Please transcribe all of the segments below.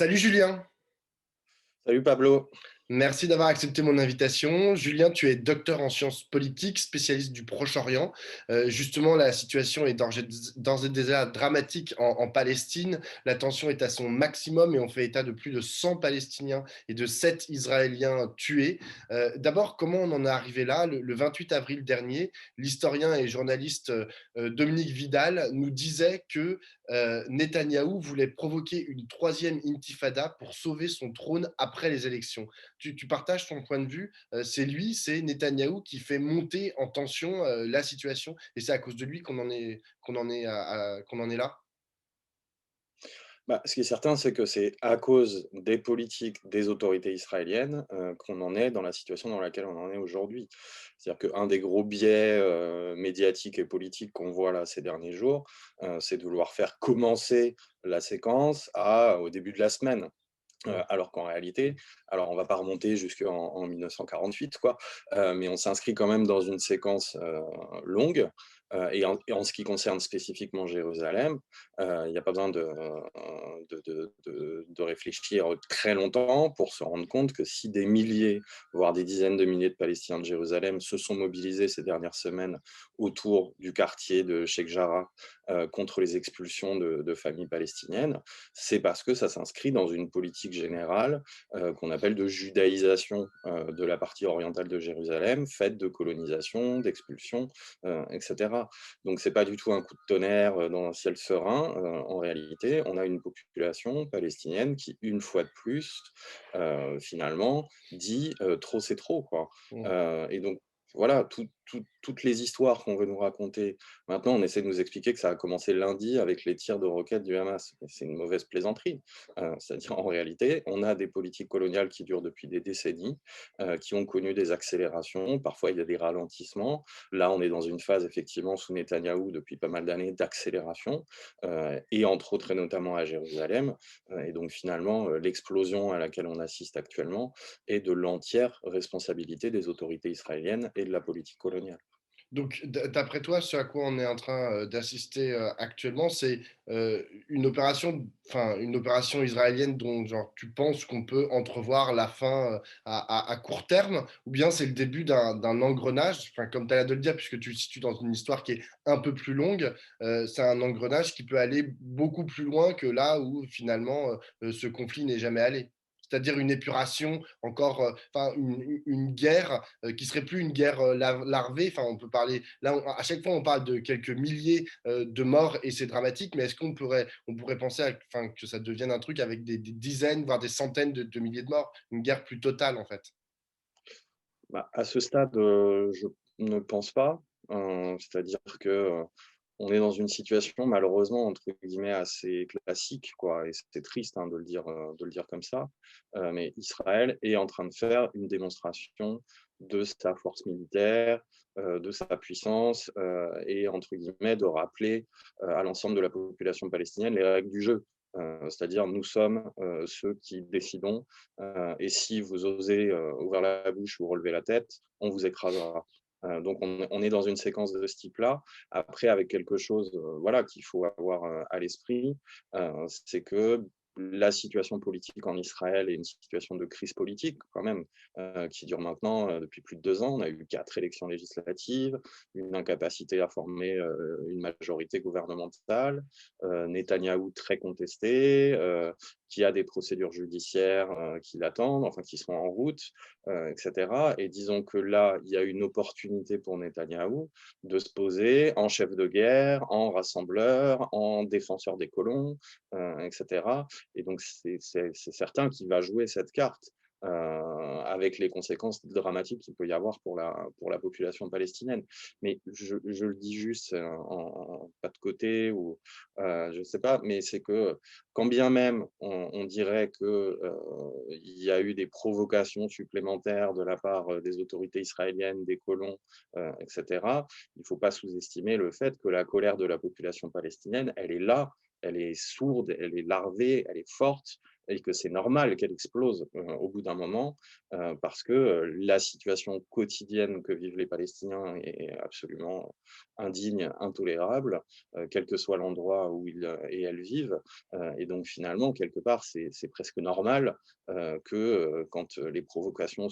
Salut Julien, Salut Pablo. merci d'avoir accepté mon invitation. Julien, tu es docteur en sciences politiques, spécialiste du Proche-Orient. Justement, la situation est d'ores et déjà dramatique en Palestine. La tension est à son maximum et on fait état de plus de 100 Palestiniens et de 7 Israéliens tués. D'abord, comment on en est arrivé là? Le 28 avril dernier, l'historien et journaliste Dominique Vidal nous disait que Netanyahou voulait provoquer une troisième intifada pour sauver son trône après les élections. Tu partages ton point de vue. C'est Netanyahou qui fait monter en tension la situation et c'est à cause de lui qu'on en est là. Ce qui est certain, c'est que c'est à cause des politiques des autorités israéliennes qu'on en est dans la situation dans laquelle on en est aujourd'hui. C'est-à-dire qu'un des gros biais médiatiques et politiques qu'on voit là ces derniers jours, c'est de vouloir faire commencer la séquence au début de la semaine. Ouais. Alors qu'en réalité, alors on va pas remonter jusqu'en 1948 quoi, mais on s'inscrit quand même dans une séquence, longue, et en ce qui concerne spécifiquement Jérusalem, il y a pas besoin de réfléchir très longtemps pour se rendre compte que si des milliers, voire des dizaines de milliers de Palestiniens de Jérusalem se sont mobilisés ces dernières semaines autour du quartier de Cheikh Jarrah, contre les expulsions de familles palestiniennes, c'est parce que ça s'inscrit dans une politique générale qu'on appelle de judaïsation de la partie orientale de Jérusalem, faite de colonisation, d'expulsion, etc. Donc c'est pas du tout un coup de tonnerre dans un ciel serein. En réalité, on a une population palestinienne qui, une fois de plus, finalement, dit trop c'est trop, quoi. Mm. Et donc voilà, toutes les histoires qu'on veut nous raconter. Maintenant, on essaie de nous expliquer que ça a commencé lundi avec les tirs de roquettes du Hamas. Mais c'est une mauvaise plaisanterie. C'est-à-dire, en réalité, on a des politiques coloniales qui durent depuis des décennies, qui ont connu des accélérations. Parfois, il y a des ralentissements. Là, on est dans une phase, effectivement, sous Netanyahou, depuis pas mal d'années, d'accélération, et entre autres, et notamment à Jérusalem. Et donc, finalement, l'explosion à laquelle on assiste actuellement est de l'entière responsabilité des autorités israéliennes et de la politique coloniale. Donc, d'après toi, ce à quoi on est en train d'assister actuellement, c'est une opération israélienne dont genre, tu penses qu'on peut entrevoir la fin à court terme, ou bien c'est le début d'un engrenage, enfin, comme tu as l'air de le dire, puisque tu le situes dans une histoire qui est un peu plus longue, c'est un engrenage qui peut aller beaucoup plus loin que là où finalement ce conflit n'est jamais allé. C'est-à-dire une épuration encore, enfin une guerre qui serait plus une guerre larvée. Enfin, on peut parler là à chaque fois on parle de quelques milliers de morts et c'est dramatique. Mais est-ce on pourrait penser enfin, que ça devienne un truc avec des dizaines, voire des centaines de milliers de morts, une guerre plus totale en fait? À ce stade, je ne pense pas. C'est-à-dire que, on est dans une situation malheureusement entre guillemets «assez classique» quoi, et c'est triste, hein, de le dire comme ça. Mais Israël est en train de faire une démonstration de sa force militaire, de sa puissance, et entre guillemets de rappeler, à l'ensemble de la population palestinienne les règles du jeu. C'est-à-dire nous sommes, ceux qui décidons, et si vous osez ouvrir la bouche ou relever la tête, on vous écrasera. Donc on est dans une séquence de ce type-là. Après, avec quelque chose voilà, qu'il faut avoir à l'esprit, c'est que la situation politique en Israël est une situation de crise politique quand même, qui dure maintenant depuis plus de 2 ans. On a eu 4 élections législatives, une incapacité à former une majorité gouvernementale, Netanyahou très contesté, qui a des procédures judiciaires qui l'attendent, enfin qui sont en route, etc. Et disons que là, il y a une opportunité pour Netanyahou de se poser en chef de guerre, en rassembleur, en défenseur des colons, etc. Et donc, c'est certain qu'il va jouer cette carte. Avec les conséquences dramatiques qu'il peut y avoir pour la population palestinienne. Mais je le dis juste pas de côté ou je ne sais pas, mais c'est que quand bien même on dirait que il y a eu des provocations supplémentaires de la part des autorités israéliennes, des colons, etc., il ne faut pas sous-estimer le fait que la colère de la population palestinienne, elle est là, elle est sourde, elle est larvée, elle est forte, et que c'est normal qu'elle explose au bout d'un moment, parce que la situation quotidienne que vivent les Palestiniens est absolument indigne, intolérable, quel que soit l'endroit où ils et elles vivent. Et donc finalement, quelque part, c'est presque normal que quand les provocations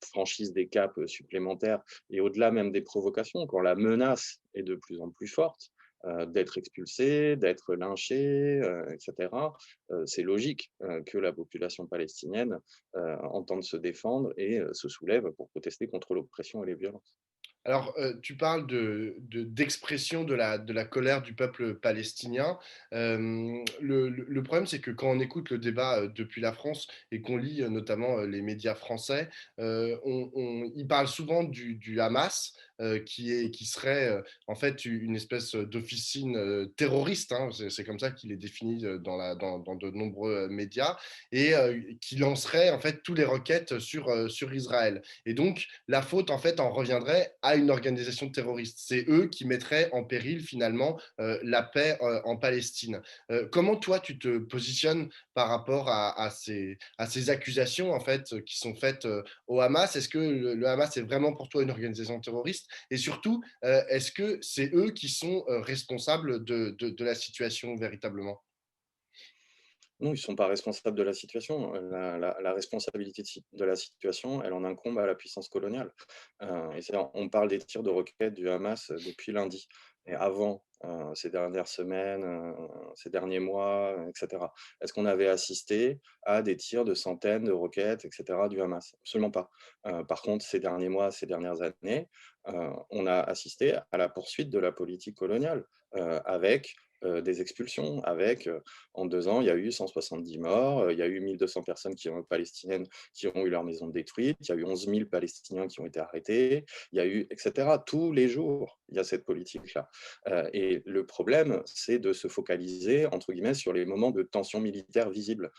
franchissent des caps supplémentaires, et au-delà même des provocations, quand la menace est de plus en plus forte, d'être expulsé, d'être lynché, etc., c'est logique que la population palestinienne entende se défendre et se soulève pour protester contre l'oppression et les violences. Alors, tu parles d'expression de la colère du peuple palestinien. Le problème, c'est que quand on écoute le débat depuis la France et qu'on lit notamment les médias français, ils parlent souvent du Hamas, qui serait en fait une espèce d'officine terroriste, hein, c'est comme ça qu'il est défini dans de nombreux médias, et qui lancerait en fait tous les requêtes sur Israël. Et donc, la faute, en fait, en reviendrait à une organisation terroriste. C'est eux qui mettraient en péril, finalement, la paix en Palestine. Comment, toi, tu te positionnes par rapport à ces accusations, en fait, qui sont faites au Hamas? Est-ce que le Hamas est vraiment pour toi une organisation terroriste? Et surtout, est-ce que c'est eux qui sont responsables de la situation véritablement? Non, ils ne sont pas responsables de la situation. La responsabilité de la situation, elle en incombe à la puissance coloniale. Et on parle des tirs de roquettes du Hamas depuis lundi. Et avant, ces dernières semaines, ces derniers mois, etc. Est-ce qu'on avait assisté à des tirs de centaines de roquettes, etc., du Hamas? Absolument pas. Par contre, ces derniers mois, ces dernières années, on a assisté à la poursuite de la politique coloniale, avec des expulsions, avec en 2 ans, il y a eu 170 morts, il y a eu 1 200 personnes palestiniennes qui ont eu leur maison détruite, il y a eu 11 000 Palestiniens qui ont été arrêtés, il y a eu, etc. Tous les jours, il y a cette politique-là. Et le problème, c'est de se focaliser, entre guillemets, sur les moments de tension militaire visibles.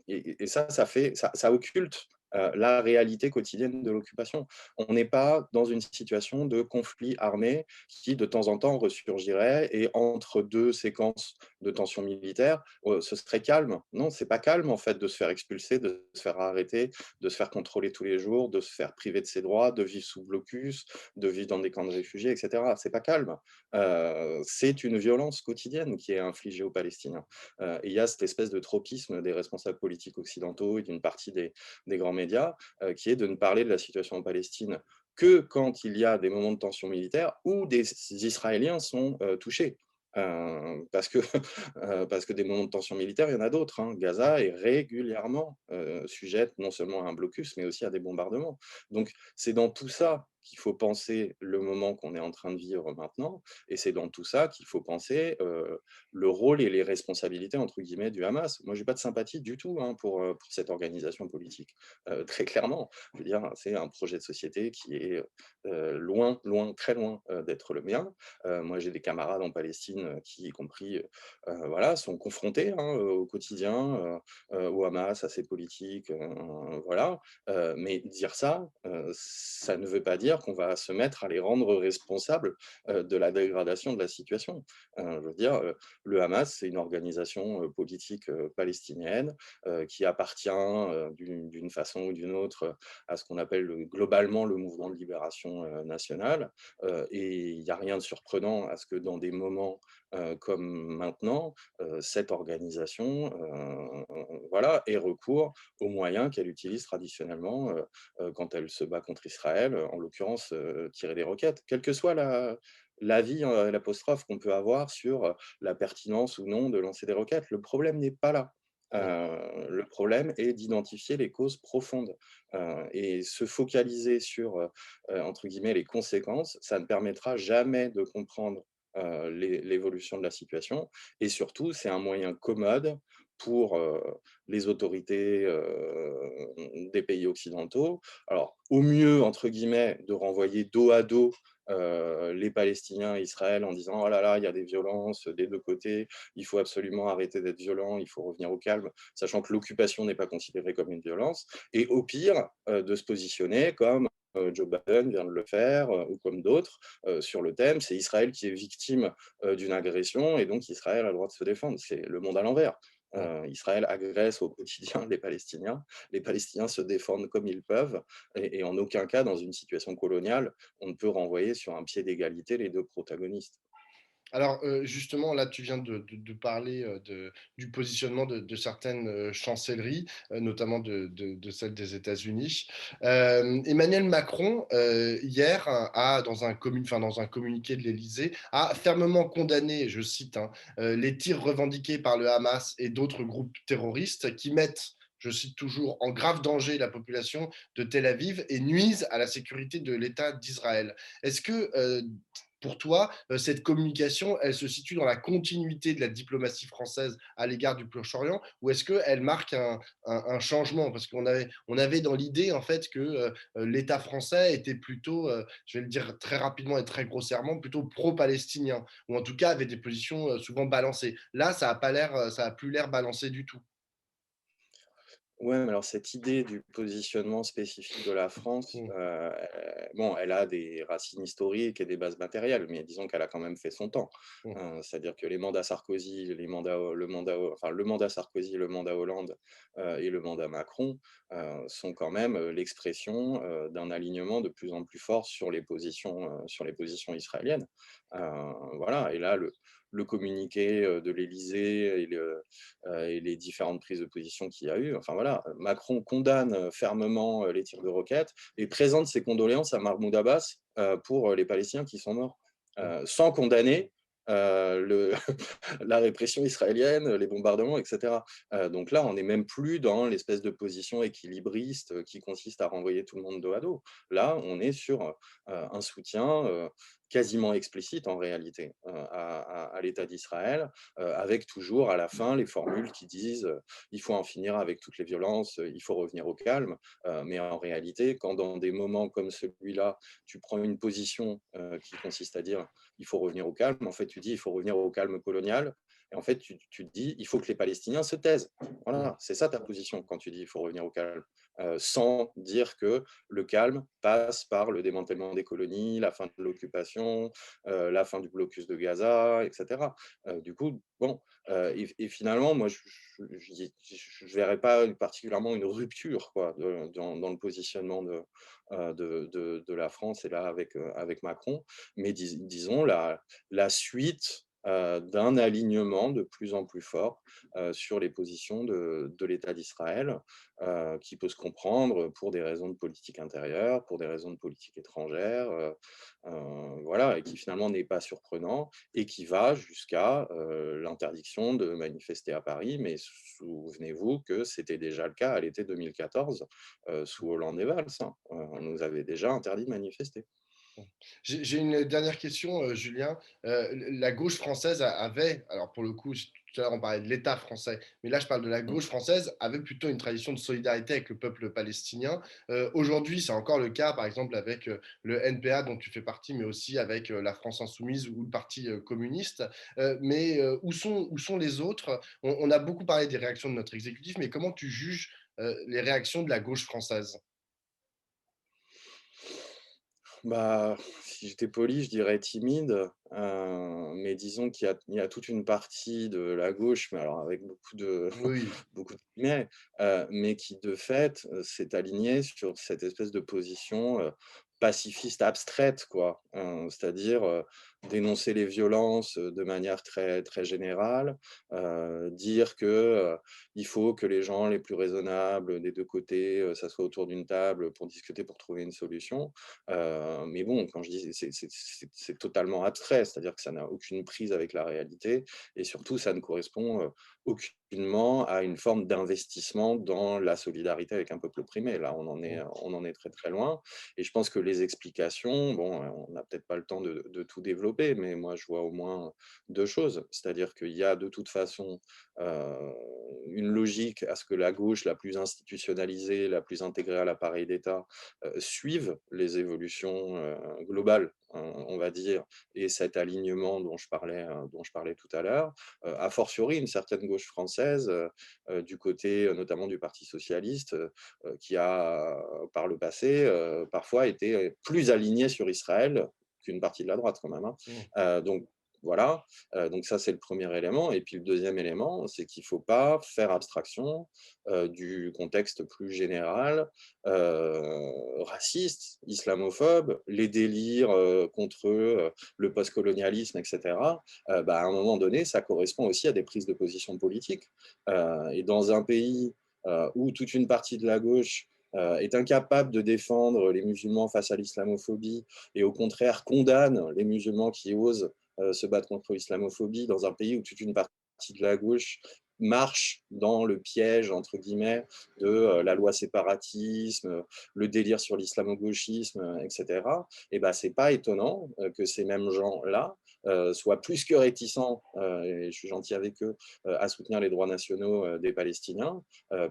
Et ça occulte la réalité quotidienne de l'occupation. On n'est pas dans une situation de conflit armé qui, de temps en temps, ressurgirait, et entre deux séquences de tension militaire, ce serait calme. Non, c'est pas calme en fait de se faire expulser, de se faire arrêter, de se faire contrôler tous les jours, de se faire priver de ses droits, de vivre sous blocus, de vivre dans des camps de réfugiés, etc. C'est pas calme. C'est une violence quotidienne qui est infligée aux Palestiniens. Et il y a cette espèce de tropisme des responsables politiques occidentaux et d'une partie des grands médias, qui est de ne parler de la situation en Palestine que quand il y a des moments de tension militaire où des Israéliens sont touchés. Parce que, parce que des moments de tension militaire, il y en a d'autres, hein. Gaza est régulièrement sujette non seulement à un blocus, mais aussi à des bombardements. Donc, c'est dans tout ça qu'il faut penser le moment qu'on est en train de vivre maintenant, et c'est dans tout ça qu'il faut penser le rôle et les responsabilités, entre guillemets, du Hamas. Moi, je n'ai pas de sympathie du tout hein, pour cette organisation politique, très clairement. Je veux dire, c'est un projet de société qui est loin, loin, très loin d'être le mien. Moi, j'ai des camarades en Palestine qui, y compris, voilà, sont confrontés hein, au quotidien, au Hamas, à ses politiques, voilà. Mais dire ça, ça ne veut pas dire qu'on va se mettre à les rendre responsables de la dégradation de la situation. Je veux dire, le Hamas, c'est une organisation politique palestinienne qui appartient d'une façon ou d'une autre à ce qu'on appelle globalement le mouvement de libération nationale. Et il n'y a rien de surprenant à ce que dans des moments comme maintenant, cette organisation voilà, ait recours aux moyens qu'elle utilise traditionnellement quand elle se bat contre Israël, en l'occurrence tirer des roquettes, quelle que soit l'avis, l'apostrophe qu'on peut avoir sur la pertinence ou non de lancer des roquettes. Le problème n'est pas là. Le problème est d'identifier les causes profondes et se focaliser sur, entre guillemets, les conséquences, ça ne permettra jamais de comprendre l'évolution de la situation, et surtout, c'est un moyen commode pour les autorités des pays occidentaux. Alors, au mieux, entre guillemets, de renvoyer dos à dos les Palestiniens et Israël en disant oh là là, il y a des violences des deux côtés, il faut absolument arrêter d'être violent, il faut revenir au calme, sachant que l'occupation n'est pas considérée comme une violence. Et au pire, de se positionner comme Joe Biden vient de le faire, ou comme d'autres, sur le thème, c'est Israël qui est victime d'une agression et donc Israël a le droit de se défendre. C'est le monde à l'envers. Mmh. Israël agresse au quotidien les Palestiniens se défendent comme ils peuvent et en aucun cas, dans une situation coloniale, on ne peut renvoyer sur un pied d'égalité les 2 protagonistes. Alors, justement, là, tu viens de parler, du positionnement de certaines, chancelleries, notamment de celle des États-Unis. Emmanuel Macron, hier, dans un communiqué de l'Élysée, a fermement condamné, je cite, hein, les tirs revendiqués par le Hamas et d'autres groupes terroristes qui mettent, je cite toujours, «en grave danger la population de Tel Aviv et nuisent à la sécurité de l'État d'Israël». Est-ce que, pour toi, cette communication, elle se situe dans la continuité de la diplomatie française à l'égard du Proche-Orient ou est-ce qu'elle marque un changement? Parce on avait dans l'idée, en fait, que l'État français était plutôt, je vais le dire très rapidement et très grossièrement, plutôt pro-palestinien, ou en tout cas avait des positions souvent balancées. Là, ça a pas l'air, ça a plus l'air balancé du tout. Ouais, mais alors cette idée du positionnement spécifique de la France, Mmh, bon, elle a des racines historiques et des bases matérielles, mais disons qu'elle a quand même fait son temps. mmh, C'est-à-dire que les mandats Sarkozy, le mandat Sarkozy, le mandat Hollande, et le mandat Macron, sont quand même, l'expression, d'un alignement de plus en plus fort sur les positions israéliennes. Voilà et là, le communiqué, de l'Élysée et les différentes prises de position qu'il y a eu. Enfin voilà, Macron condamne fermement les tirs de roquettes et présente ses condoléances à Mahmoud Abbas pour les Palestiniens qui sont morts, mmh, sans condamner le la répression israélienne, les bombardements, etc. Donc là, on n'est même plus dans l'espèce de position équilibriste qui consiste à renvoyer tout le monde dos à dos. Là, on est sur un soutien quasiment explicite en réalité à l'État d'Israël, avec toujours à la fin les formules qui disent il faut en finir avec toutes les violences, il faut revenir au calme. Mais en réalité, quand dans des moments comme celui-là, tu prends une position qui consiste à dire il faut revenir au calme. En fait, tu dis il faut revenir au calme colonial. Et en fait, tu te dis il faut que les Palestiniens se taisent. mmh. Voilà, c'est ça ta position quand tu dis il faut revenir au calme. Sans dire que le calme passe par le démantèlement des colonies, la fin de l'occupation, la fin du blocus de Gaza, etc. Du coup, bon, et finalement, moi, je ne verrais pas particulièrement une rupture quoi, dans le positionnement de la France et là avec Macron mais disons la suite d'un alignement de plus en plus fort sur les positions de l'État d'Israël, qui peut se comprendre pour des raisons de politique intérieure, pour des raisons de politique étrangère, voilà, et qui finalement n'est pas surprenant et qui va jusqu'à l'interdiction de manifester à Paris. Mais souvenez-vous que c'était déjà le cas à l'été 2014, sous Hollande et Valls. Hein. On nous avait déjà interdit de manifester. J'ai une dernière question, Julien. La gauche française avait, alors pour le coup, tout à l'heure on parlait de l'État français, mais là je parle de la Mmh. gauche française, avait plutôt une tradition de solidarité avec le peuple palestinien. Aujourd'hui, c'est encore le cas, par exemple, avec le NPA dont tu fais partie, mais aussi avec la France insoumise ou le Parti communiste. Mais où sont les autres? On a beaucoup parlé des réactions de notre exécutif, mais comment tu juges les réactions de la gauche française? Bah, si j'étais poli, je dirais timide, mais disons qu'il y a toute une partie de la gauche, mais alors avec beaucoup de Oui. beaucoup de guillemets, mais qui de fait, s'est alignée sur cette espèce de position, pacifiste abstraite quoi. C'est-à-dire, dénoncer les violences, de manière très très générale, dire que, il faut que les gens les plus raisonnables des 2 côtés, s'assoient autour d'une table pour discuter, pour trouver une solution. Mais bon, quand je dis c'est totalement abstrait, c'est-à-dire que ça n'a aucune prise avec la réalité et surtout ça ne correspond, aucunement à une forme d'investissement dans la solidarité avec un peuple opprimé. Là, on en est très, très loin et je pense que les explications, bon, on n'a peut-être pas le temps de tout développer, mais moi je vois au moins 2 choses. C'est-à-dire qu'il y a de toute façon, heu, une logique à ce que la gauche la plus institutionnalisée, la plus intégrée à l'appareil d'État, suivent les évolutions, globales, on va dire et cet alignement dont je parlais tout à l'heure. A fortiori une certaine gauche française, du côté, notamment du Parti socialiste, qui a, par le passé, parfois été plus alignée sur Israël qu'une partie de la droite quand même, hein. Mmh. Donc voilà, donc ça, c'est le premier élément et puis le deuxième élément, c'est qu'il ne faut pas faire abstraction, du contexte plus général, raciste, islamophobe, les délires, contre, le postcolonialisme et cetera. À un moment donné, ça correspond aussi à des prises de position politiques, et dans un pays, où toute une partie de la gauche, est incapable de défendre les musulmans face à l'islamophobie et au contraire condamne les musulmans qui osent, se battre contre l'islamophobie dans un pays où toute une partie de la gauche marche dans le piège, entre guillemets, de la loi séparatisme, le délire sur l'islamo-gauchisme, etc. Et ben, c'est pas étonnant que ces mêmes gens-là soient plus que réticents, et je suis gentil avec eux, à soutenir les droits nationaux des Palestiniens,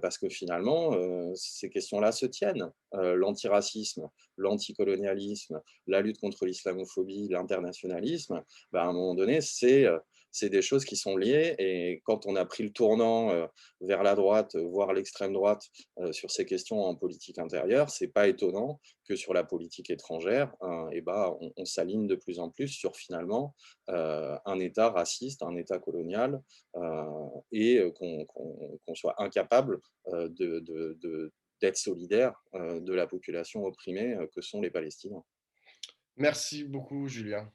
parce que finalement, ces questions-là se tiennent. L'antiracisme, l'anticolonialisme, la lutte contre l'islamophobie, l'internationalisme, à un moment donné, c'est des choses qui sont liées et quand on a pris le tournant vers la droite, voire l'extrême droite, sur ces questions en politique intérieure, c'est pas étonnant que sur la politique étrangère, on s'aligne de plus en plus sur finalement un État raciste, un État colonial, et qu'on soit incapable d'être solidaire de la population opprimée que sont les Palestiniens. Merci beaucoup, Julien.